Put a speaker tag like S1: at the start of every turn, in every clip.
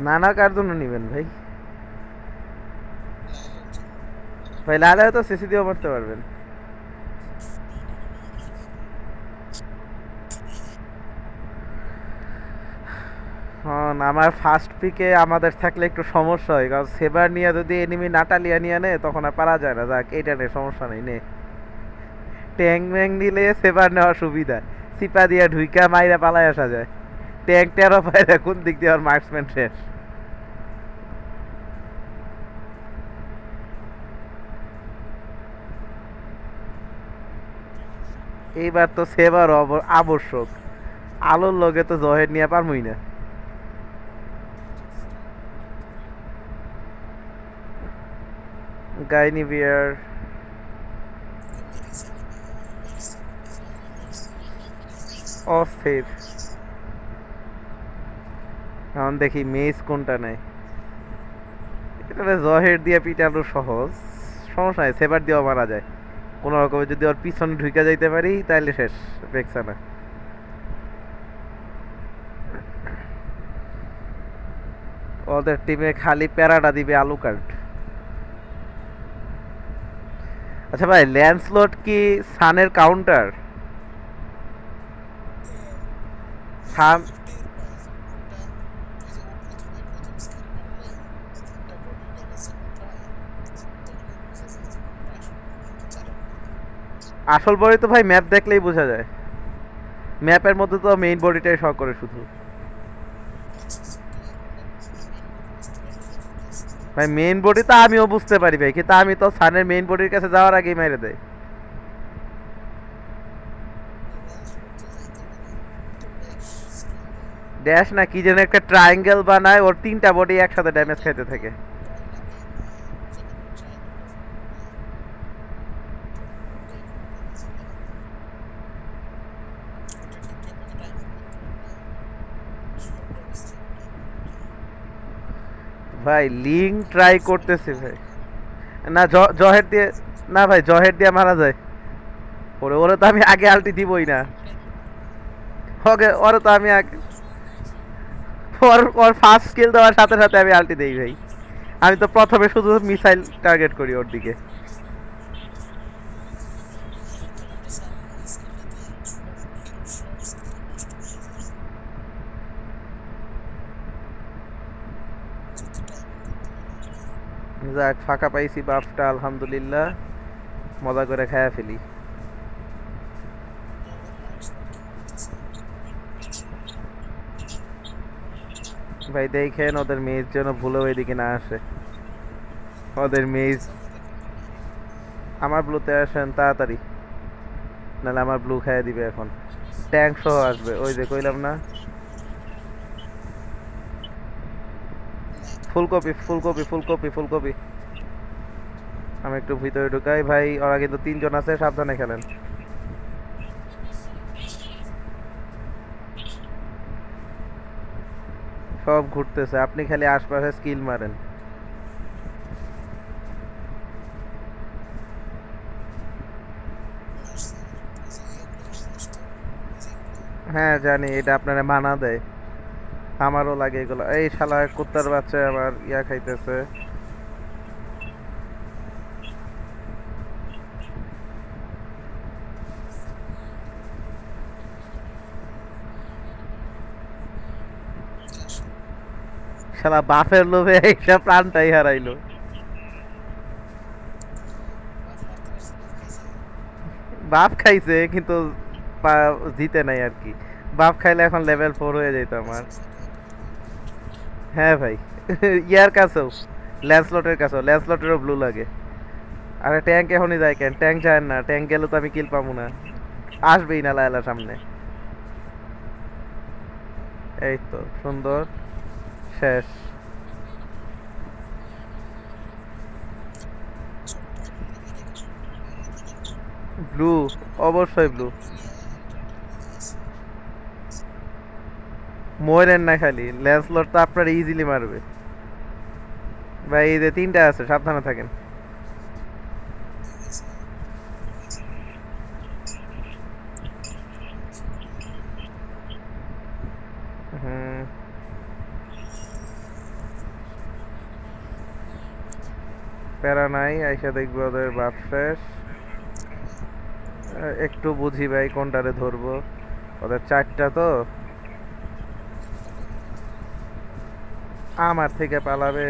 S1: নানা কার জন্য নিবেন ভাই?
S2: লায়লার জন্য।
S1: ভাই লালে তো সিসি দিয়েও মারতে পারবেন। হ্যাঁ, আমার ফার্স্ট পিকে আমাদের থাকলে একটু সমস্যা হয়, কারণ সেবার নিয়ে যদি এনিমি নাটালিয়া নিয়ে নেয় তখন আর পারা যায় না। যাক, এইটা নিয়ে সমস্যা নেই নে। ট্যাঙ্ক ম্যাং নিলে সেবার নেওয়ার সুবিধা, সিপা দিয়া ঢুইকা মাইরা পালায় আসা যায়। ট্যাঙ্ক টেরো পায়রা কোন দিক দিয়ে আর মার্কসম্যান শেষ। এইবার তো সেবার আবশ্যক। আলোর লগে তো জহের নিয়ে পারমই না। গাইনি বিয়ার।
S2: মেরেছে রে ভাই, আমার মারছে, আমার মারছে।
S1: অস্থির। এখন দেখি মেজ কোনটা নেয়। এটা জহের দিয়ে পিটানো সহজ, সমস্যা নাই, সেবার দিয়েও মারা যায়। কোনো রকমে যদি ওর পিছনে ঢুকে যাইতে পারি তাহলে শেষ, দেখছে না। ওদের টিমে খালি প্যারাটা দিবে আলু কার্ড। আচ্ছা ভাই, ল্যান্সলট কি সানের কাউন্টার?
S2: হ্যাঁ, মানে
S1: সান।
S2: ও টের পায় যে কোনটা। ওই যে ও প্রথম স্কিল মারলে 3টা বডি ড্যামেজ যখন পায়, তখনই বুঝে যায় যে কোনটা আসল বডি, কিন্তু চালানো লাগে।
S1: আসল বডি তো ভাই ম্যাপ দেখলেই বোঝা যায়। ম্যাপের মধ্যে তো মেইন বডিটাই শো করে শুধু।
S2: আচ্ছা আচ্ছা, তো এখন মেইন বডি বুঝতে পারলে তো ঠিক আছে।
S1: ভাই মেইন বডি তো আমিও বুঝতে পারি ভাই, কিন্তু আমি তো সানের মেইন বডির কাছে যাওয়ার আগেই মেরে দেয়।
S2: ল্যান্সলট তো যাইতে পারে, ও তো ড্যাশ স্কিল দেয়।
S1: ড্যাশ না কি যেন একটা ট্রায়াঙ্গেল বানায়, ওর 3টা বডি একসাথে ড্যামেজ খাইতে থাকে।
S2: ট্রাই লাগাই না, হ্যাঁ, ও যখন ওই ট্রায়াঙ্গেলটা ফর্ম নেয় তখন ওটাই খুব ড্যামেজ দেয়। ওটা ঠিকঠাক মতো টাইমিং করতে পারলে সব ড্যামেজ থেকে ওটাই করে।
S1: ভাই লিঙ্ক ট্রাই
S2: ড্যামেজ
S1: করতেছি
S2: মারলে
S1: ভাই।
S2: হালকা।
S1: না জহের দিয়ে। না ভাই, জহের দিয়ে মারা যায়। ওরে ওরে তো আমি আগে আলটি দিবই না। ওকে, ওরে তো আমি আগে। ওর ওর ফার্স্ট স্কিল দেওয়ার সাথে সাথে আমি আলটি দেই ভাই। আমি তো প্রথমে শুধু মিসাইল টার্গেট করি ওর দিকে।
S2: তখন তো সানের ওই স্কিলটাতে সব স্কিল নষ্ট হয়ে যায় যদি টাইমিং করতে পারে আর কি।
S1: যাক, ফাঁকা পাইছি বাফটা, আলহামদুলিল্লাহ। মজা করে খায়া ফেলি।
S2: আমাদের মার্কসম্যান কি করতেছে?
S1: ভাই দেখেন ওদের মেজ যেন ভুলেও এদিকে না আসে। ওদের মেজ।
S2: আচ্ছা, আমাদের কোন ব্লুয়ে?
S1: আমার ব্লুতে আসেন তাড়াতাড়ি, নাহলে আমার ব্লু খাইয়ে দিবে এখন। ট্যাঙ্ক সহ আসবে, ওই যে কইলাম না।
S2: নাই তো।
S1: ফুলকপি ফুলকপি ফুলকপি ফুলকপি। আমি একটু ভিতরে ঢুকাই ভাই, ওরা কিন্তু 3জন আছে, সাবধানে খেলেন। সব ঘুরতেছে, আপনি খালি আশপাশে স্কিল মারেন।
S2: মারছে, ওই যে ইয়েগুলো আসছে জেগুলো।
S1: হ্যাঁ জানি, এটা আপনারা মানা দেয়। আমারও লাগে এগুলো। এই শালা কুত্তার বাচ্চা আবার ইয়া খাইতেছে।
S2: আসো।
S1: শালা বাফের লোভে এইসব প্রাণটাই হারাইলো।
S2: বাফ মারতে পারছে, বাফ খাইছে।
S1: বাপ খাইছে কিন্তু জিতে নাই আর কি। বাপ খাইলে এখন লেভেল 4 হয়ে যেত আমার।
S2: আচ্ছা আচ্ছা, এটা এটা দিয়ে বুট।
S1: হ্যাঁ ভাই। ইয়ার কাছেও, ল্যান্সলটের কাছেও, ল্যান্সলটেরও ব্লু লাগে। আরে ট্যাঙ্ক এখনই যায় কেন? ট্যাঙ্ক যায় না, ট্যাঙ্ক গেলে তো আমি কিল পাবো না। আসবেই না লায়লা সামনে। এই তো সুন্দর। শেষ।
S2: চলো টার্টল নিয়ে রেখে শুরু করি ভাই, এদিকে
S1: ব্লু, অবশ্যই ব্লু।
S2: ব্লু নিয়ে টার্টল নিয়ে গেছে।
S1: মরেন না খালি, ল্যান্সলট তো আপনার ইজিলি মারবে। ভাই এই যে 3টা আছে, সাবধানে থাকেন।
S2: ঠিক আছে।
S1: হুম। প্যারা নাই, আইসা দেখবো ওদের বাপ শেষ। একটু বুঝি ভাই কোনটারে ধরবো, ওদের চারটা তো, আমার থেকে পালাবে।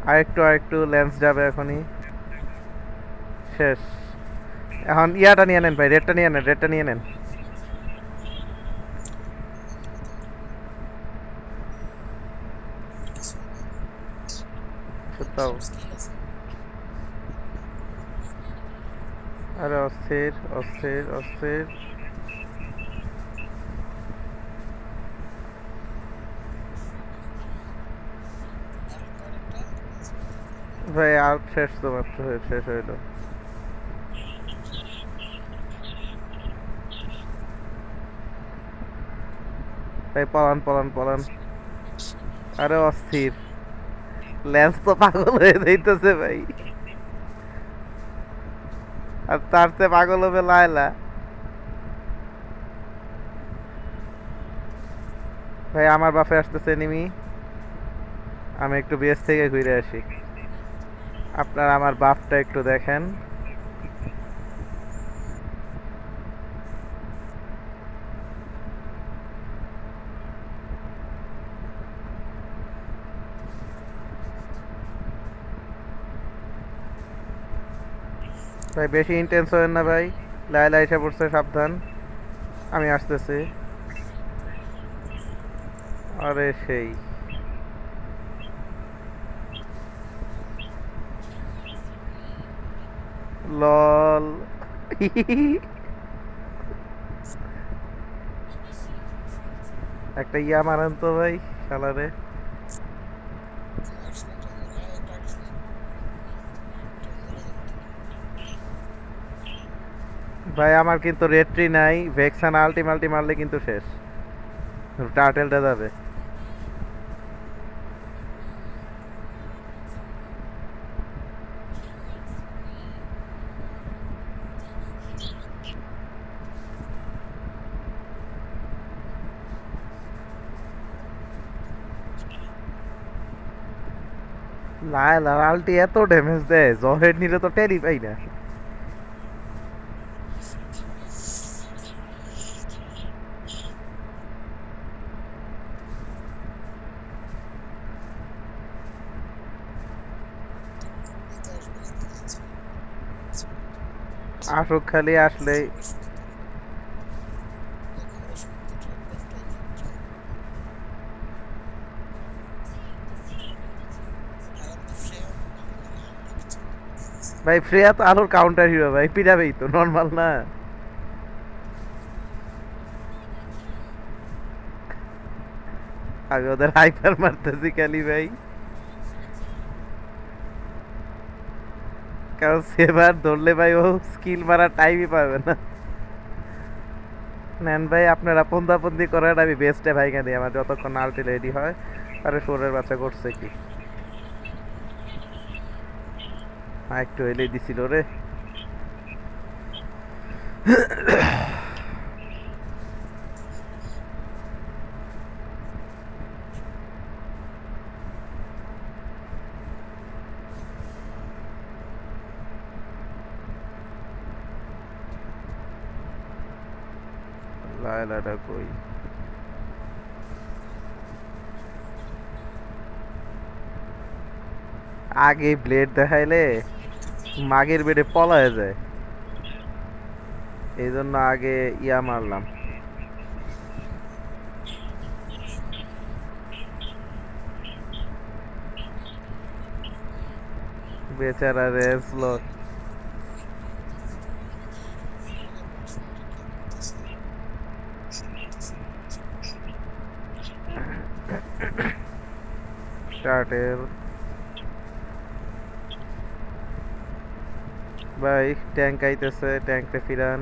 S1: আরেকটু লেন্স যাবে এখনই, শেষ। এখন ইয়াটা নিয়ে নেন ভাই, রেডটা নিয়ে নেন, রেডটা নিয়ে নেন। তাও আরে অস্থির অস্থির অস্থির। ভাই আর শেষ তো মাত্র শেষ হইলো। ভাই পলান পলান পলান। আরে অস্থির, লেন্স তো পাগল হয়ে যাইতেছে ভাই, আর তার চেয়ে পাগল হবে লায়লা। ভাই আমার বাপে আসতেছে এনিমি, আমি একটু বেস থেকে ঘুরে আসি। আপনার আমার বাপটা একটু দেখেন। ভাই বেশি ইন্টেন্স হবেন না ভাই, লায়লা এসে পড়ছে, সাবধান। আমি আসতেছি। আরে সেই লল। একটা ইয়া মারেন তো ভাই শালারে। ভাই আমার কিন্তু রেট্রি নাই, ভেক্সান আলটি মারলে কিন্তু শেষ, টার্টেলটা যাবে। লায়লা আলটি এত ড্যামেজ দেয়, জহেড নিলে তো টেরি পাই না। আসুক খালি, আসলে ভাই ফ্রেয়া তো আলোর কাউন্টার হিরো ভাই, পিরাবেই তো, নর্মাল না। আমি ওদের হাইপার মারতেছি খালি ভাই, কারণ সেবার ধরলে ভাই ও স্কিল মারার টাইমই পাবে না। নেন ভাই আপনারা পন্দাপন্দি করেন, আমি বেস্টে ভাইগা দিই আমার যতক্ষণ আলটি রেডি হয়। আরে সোরের বাচ্চা করছে কি, একটু এলেই দিছিল রে। লায়লাটা কই, আগে ব্লেড দেখাইলে মাগের বেডে পলায় যায়, এই জন্য আগে ইয়া মারলাম। বেচারা রেসলো। টার্টেল ভাই, ট্যাঙ্ক আইতেছে, ট্যাঙ্কটা ফিরান।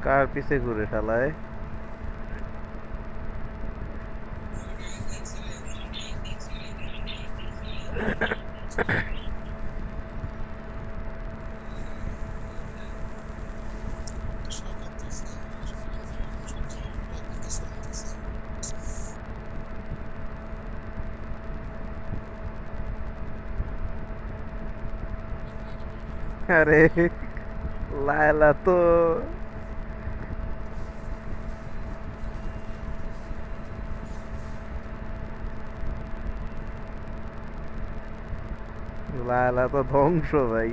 S1: কার পিছে ঘুরে শালায়?
S2: শখ আনতেছে সহ্য করলে কিছু আনতেছে
S1: আরে লায়লা তো লায়লা তো ধ্বংস ভাই।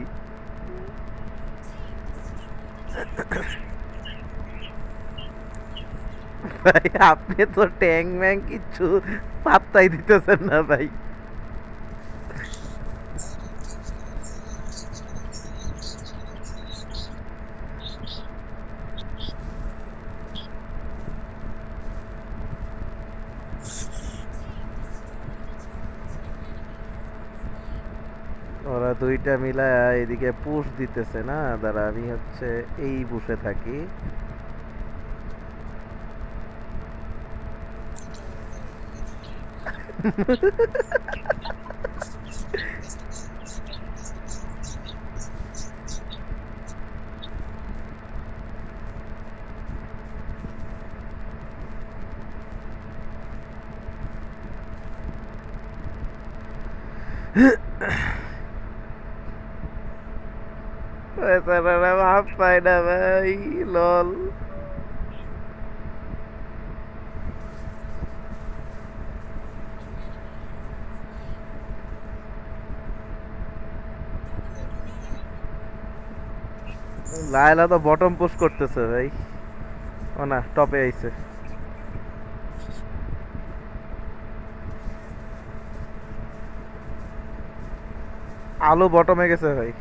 S1: ভাই আপনি তো ট্যাং ম্যাং কিচ্ছু পাত্তাই দিতেছেন না ভাই।
S2: আরে
S1: ওরা দুইটা মিলায়া এদিকে পুশ দিতেছে না, দাঁড়া আমি হচ্ছে এই বুশে থাকি। বেচারারা ভাব পায় না ভাই, লল। লায়লা তো বটম পুশ করতেছে ভাই। ও না, টপে আইছে। আলু বটমে গেছে ভাই।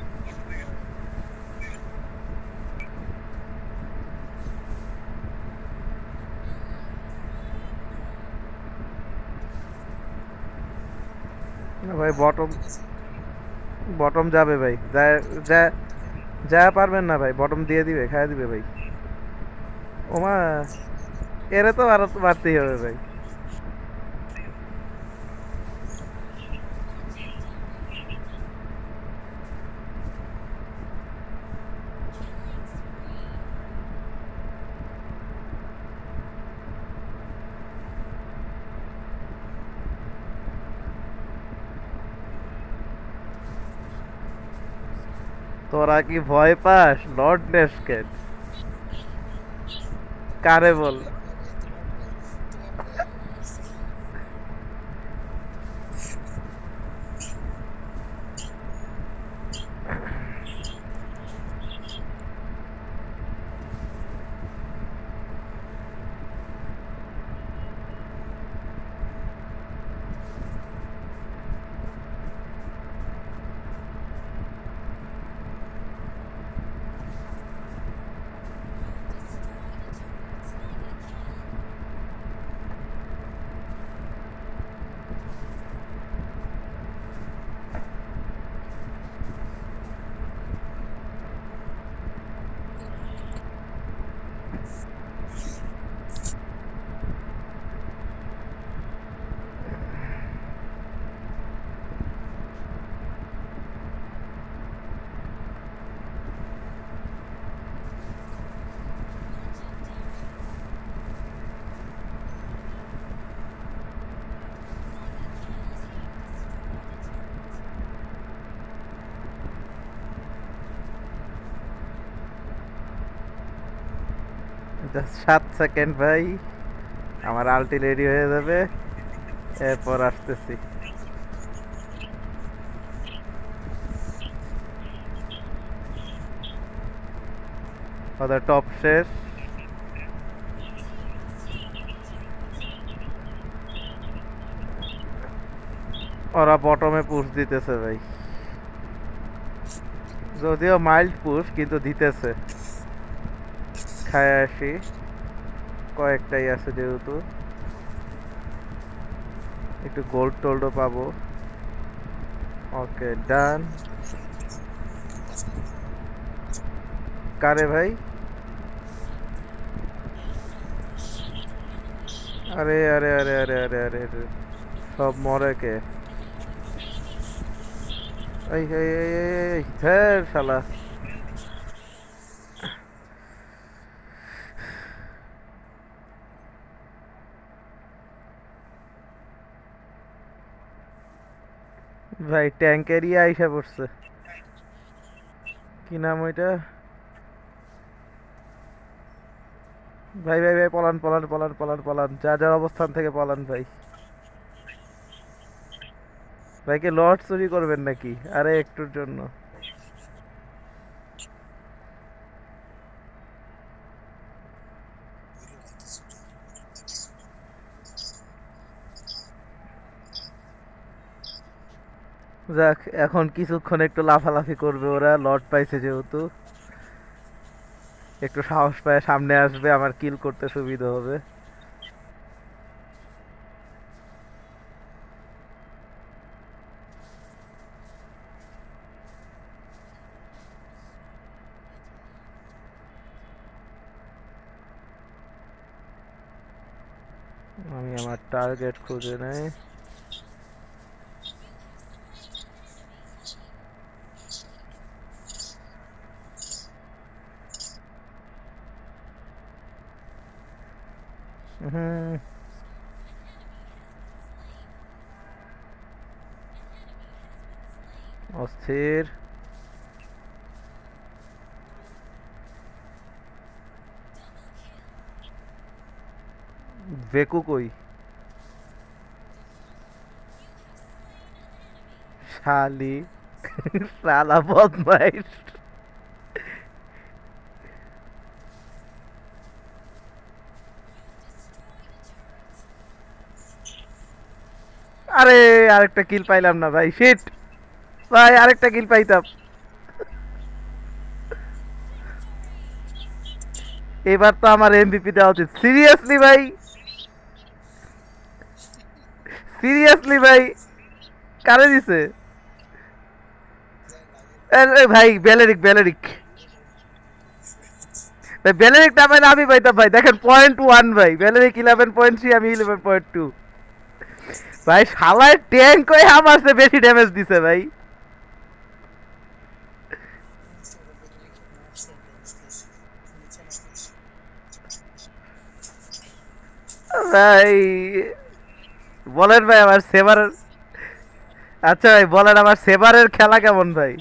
S1: না ভাই বটম, বটম যাবে ভাই, যা যা যা পারবেন না ভাই, বটম দিয়ে দিবে, খাইয়া দিবে ভাই। ওমা, এরে তো আরো মারতেই হবে ভাই। তোরা কি ভয় পাস লর্ড নেস্কেট? কারে বল?
S2: তোমার ভাই আমি মারছি
S1: জাস্ট 7 সেকেন্ড ভাই, আমার আলটি রেডি হয়ে যাবে, এরপর আসতেছি। ওদের টপ শেষ। ওরা বটমে পুশ দিতেছে ভাই, যদিও মাইল্ড পুশ কিন্তু দিতেছে। খায় আসি, কয়েকটাই আছে যেহেতু, একটু গোল্ড টোল্ডও পাবো। ওকে ডান। কারে ভাই? আরে আরে আরে আরে আরে আরে আরে, সব মরে কে? এই এই এই এই, এই, ধ্যার শালা। ভাই ট্যাঙ্কেরই আইসা পড়ছে। কি নাম ওইটা? ভাই ভাই ভাই, পলান পলান পলান পলান পলান, যার যার অবস্থান থেকে পলান ভাই। ভাইকে লট চুরি করবেন নাকি? আরে একটুর জন্য। যাক, এখন কিছুক্ষণ একটু লাফালাফি করবে ওরা, লট পাইছে যেহেতু। একটু সাহস পায় সামনে আসবে, আমার কিল করতে সুবিধা হবে। আমি আমার টার্গেট খুঁজে নেই। হুম, অস্থির। বেকু কই? শালি, শালা বদমাইশ। আরে আরেকটা কিল পাইলাম না ভাই, শিট। ভাই আরেকটা কিল পাইতাম। এবার তো আমার এমভিপি দেওয়া উচিত। সিরিয়াসলি ভাই, সিরিয়াসলি ভাই, কারে দিছে? আরে ভাই বেলেরিক, বেলেরিক ভাই, বেলেরিকটা পাইলে আমি পাইতাম ভাই। দেখেন 0.1 ভাই, বেলেরিক 11.3, আমি 11.2। ভাই শালায় ট্যাঙ্ক হয়ে আমার চেয়ে বেশি ড্যামেজ দিছে ভাই। ভাই বলেন ভাই আমার সেভারের, আচ্ছা ভাই বলেন আমার সেভারের খেলা কেমন ভাই?